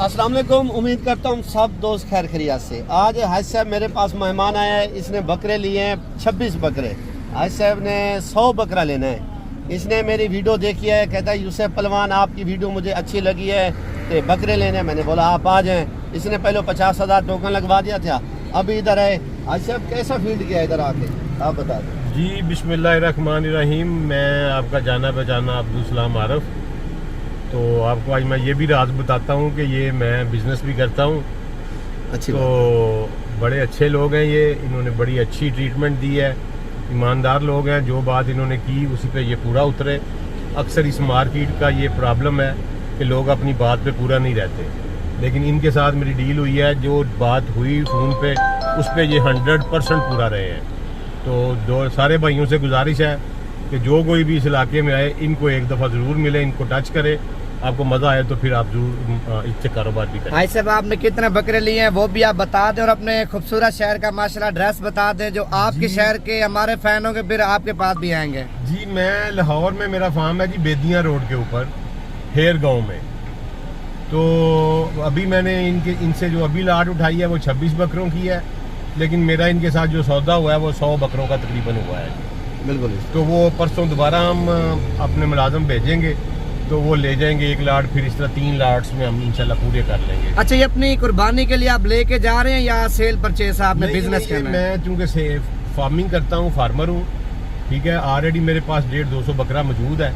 अस्सलाम वालेकुम। उम्मीद करता हूँ सब दोस्त खैर खैरियत से। आज हाज साहब मेरे पास मेहमान आया है। इसने बकरे लिए हैं 26 बकरे। हाज साहब ने 100 बकरा लेना है। इसने मेरी वीडियो देखी है, कहता है यूसुफ पहलवान आपकी वीडियो मुझे अच्छी लगी है तो बकरे लेने। मैंने बोला आप आ जाएँ। इसने पहले 50,000 टोकन लगवा दिया था, अभी इधर है। हाज साहब कैसा फील्ड किया इधर आके आप बता दें। जी बिस्मिल्लाहिर्रहमानिर्रहीम। मैं आपका जाना पहचाना अब्दुल सलाम आरफ। तो आपको आज मैं ये भी राज बताता हूँ कि ये मैं बिज़नेस भी करता हूँ। अच्छी तो बड़े अच्छे लोग हैं ये, इन्होंने बड़ी अच्छी ट्रीटमेंट दी है, ईमानदार लोग हैं। जो बात इन्होंने की उसी पे ये पूरा उतरे। अक्सर इस मार्केट का ये प्रॉब्लम है कि लोग अपनी बात पे पूरा नहीं रहते, लेकिन इनके साथ मेरी डील हुई है। जो बात हुई फ़ोन पे उस पर ये 100% पूरा रहे हैं। तो सारे भाइयों से गुजारिश है कि जो कोई भी इस इलाके में आए इनको एक दफ़ा ज़रूर मिले, इनको टच करे। आपको मज़ा आए तो फिर आप जरूर इससे कारोबार भी करें। भाई साहब आपने कितने बकरे लिए हैं वो भी आप बता दें, और अपने खूबसूरत शहर का माशाल्लाह एड्रेस बता दें, जो आपके शहर के हमारे फैन होंगे फिर आपके पास भी आएंगे। जी मैं लाहौर में, मेरा फार्म है जी बेदियाँ रोड के ऊपर हेर गांव में। तो अभी मैंने इनसे जो अभी लाट उठाई है वो 26 बकरों की है, लेकिन मेरा इनके साथ जो सौदा हुआ है वो 100 बकरों का तकरीबन हुआ है। बिल्कुल। तो वो परसों दोबारा हम अपने मुलाजम भेजेंगे तो वो ले जाएंगे 1 लाट, फिर इस तरह 3 लाट्स में हम इंशाल्लाह पूरे कर लेंगे। अच्छा, ये अपनी कुर्बानी के लिए आप लेके जा रहे हैं या सेल परचेस आपने बिजनेस करना है? मैं चूँकि फार्मिंग करता हूँ, फार्मर हूँ, ठीक है। ऑलरेडी मेरे पास 150-200 बकरा मौजूद है,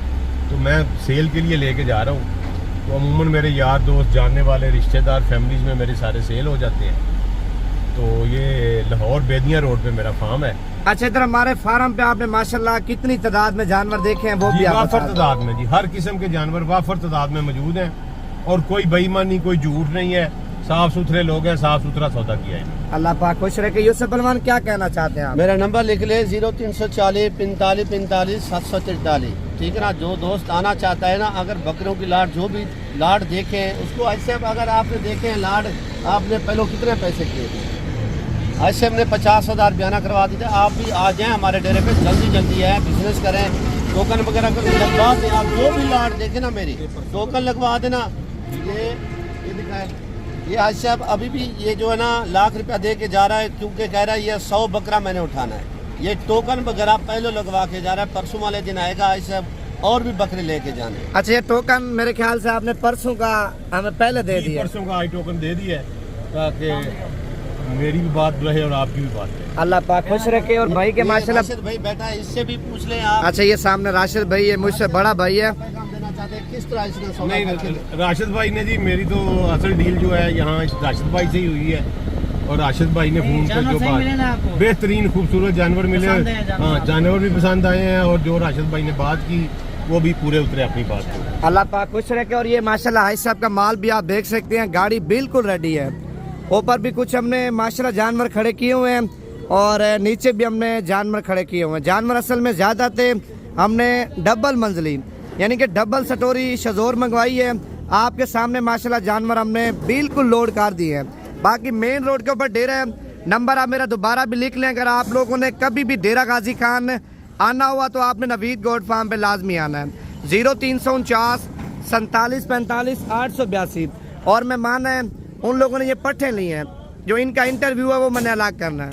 तो मैं सेल के लिए लेके जा रहा हूँ। तो अमूमन मेरे यार दोस्त, जानने वाले, रिश्तेदार, फैमिलीज में मेरे सारे सेल हो जाते हैं। तो ये लाहौर बेदियाँ रोड पे मेरा फार्म है। अच्छा, इधर हमारे फार्म पे आपने माशाल्लाह कितनी तादाद में जानवर देखे हैं वो भी आप वाफर तादाद में जी, हर किस्म के जानवर वाफर तादाद में मौजूद हैं, और कोई बेईमानी, कोई झूठ नहीं है। साफ सुथरे लोग हैं, साफ सुथरा सौदा किया है। अल्लाह पाक खुश रखे। यूसुफ पहलवान क्या कहना चाहते हैं आप? मेरा नंबर लिख ले 0340 45 45 743, ठीक है ना। जो दोस्त आना चाहता है ना, अगर बकरों की लाट, जो भी लाट देखें उसको ऐसे, अगर आपने देखे हैं लाट, आपने पहले कितने पैसे किए थे, ऐसे हमने 50,000 बयाना करवा दी थी। आप भी आ जाएं हमारे डेरे पे, जल्दी है, बिजनेस करें, टोकन वगैरह लगवा दें। आप जो भी लाट देखें ना मेरी, टोकन लगवा देना। ये दिखाए, ये आज साहब अभी भी ये जो है ना लाख रुपया दे के जा रहा है, क्योंकि कह रहा है ये 100 बकरा मैंने उठाना है। ये टोकन वगैरह पहले लगवा के जा रहा है, परसों वाले दिन आएगा आज साहब और भी बकरे लेके जाने। अच्छा, ये टोकन मेरे ख्याल से आपने परसों का हमें पहले दे दिया। परसों का आई टोकन दे दिया है, ताकि मेरी भी बात रहे और आपकी भी बात रहे। अल्लाह पाक खुश रखे। और भाई के माशाल्लाह राशिद भाई बैठा है, इससे भी पूछ लें आप। अच्छा, ये सामने राशिद भाई है, मुझसे बड़ा भाई है। किस तरह इसने सौदा नहीं, करके- राशिद भाई ने जी, मेरी तो असल डील जो है यहाँ राशिद भाई से ही हुई है, और राशिद भाई ने फोन पर जो बात, बेहतरीन खूबसूरत जानवर मिले। हाँ, जानवर भी पसंद आए हैं, और जो राशिद भाई ने बात की वो भी पूरे उतरे अपनी बात को। अल्लाह पाक खुश रखे। और ये माशाल्लाह हाजी साहब का माल भी आप देख सकते हैं, गाड़ी बिल्कुल रेडी है। ऊपर भी कुछ हमने माशाल्लाह जानवर खड़े किए हुए हैं, और नीचे भी हमने जानवर खड़े किए हुए हैं। जानवर असल में ज़्यादा थे, हमने डबल मंजिली यानी कि डबल स्टोरी शजोर मंगवाई है। आपके सामने माशाल्लाह जानवर हमने बिल्कुल लोड कर दिए हैं। बाकी मेन रोड के ऊपर डेरा है। नंबर आप मेरा दोबारा भी लिख लें, अगर आप लोगों ने कभी भी डेरा गाजी खान आना हुआ तो आपने नवीद गोट फार्म पे लाजमी आना है। 0349 47 45 882। और मैं माना है उन लोगों ने ये पट्टे लिए हैं, जो इनका इंटरव्यू है वो मैंने अलग करना है।